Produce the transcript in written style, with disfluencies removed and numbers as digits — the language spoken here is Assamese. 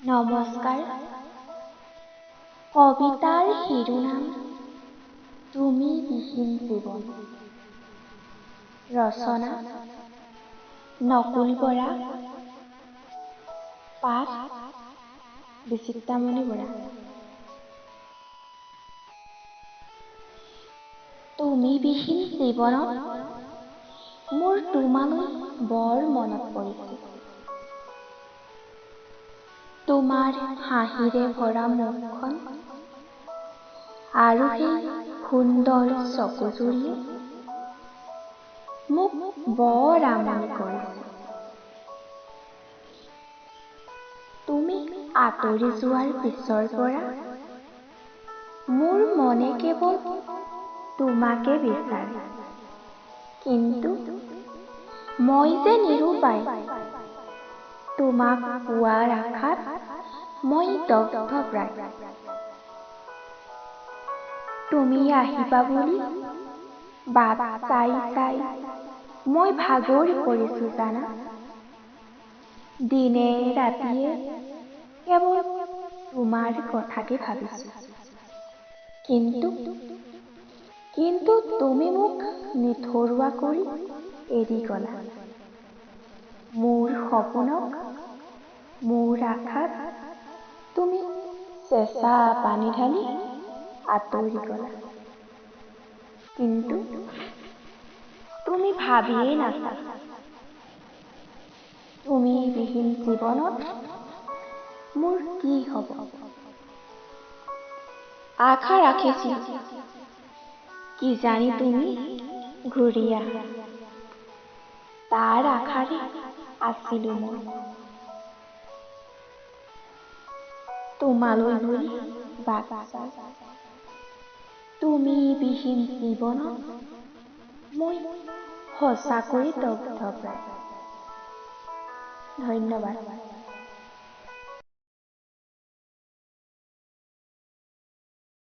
নমস্কাৰ। কবিতাৰ শিৰোনাম তুমি বিহীন জীৱন। ৰচনা নকুল বৰা। পাঠ বিচিত্ৰামণি বৰা। তুমি বিহীন জীৱনত মোৰ তোমালৈ বৰ মনত পৰিছে। তোমাৰ হাঁহিৰে ভৰা মুখখন আৰু সেই সুন্দৰ চকুজুৰিয়ে মোক বৰ আমনি কৰিছে। তুমি আঁতৰি যোৱাৰ পিছৰ পৰা মোৰ মনে কেৱল তোমাকে বিচাৰে, কিন্তু মই যে নিৰুপায়। তোমাক পোৱাৰ আশাত মই দগ্ধ প্ৰায়। তুমি আহিবা বুলি বাট চাই চাই মই ভাগৰি পৰিছো জানা। দিনে ৰাতিয়ে কেৱল তোমাৰ কথাকে ভাবিছো, কিন্তু তুমি মোক নিথৰুৱা কৰি এৰি গলা। মোৰ সপোনক, মোৰ আশাত তুমি চেঁচা পানী ঢালি আঁতৰি গলা। কিন্তু তুমি ভাবিয়েই নাচালা, তুমি বিহীন জীৱনত মোৰ কি হ'ব। আশা ৰাখিছিলো কিজানি তুমি ঘূৰি আহা, তাৰ আশাৰে আছিলো মই। তোমালৈ বুলি বাট চাই তুমি বিহীন জীৱনত মই সঁচাকৈয়ে দগ্ধ প্ৰায়। ধন্যবাদ।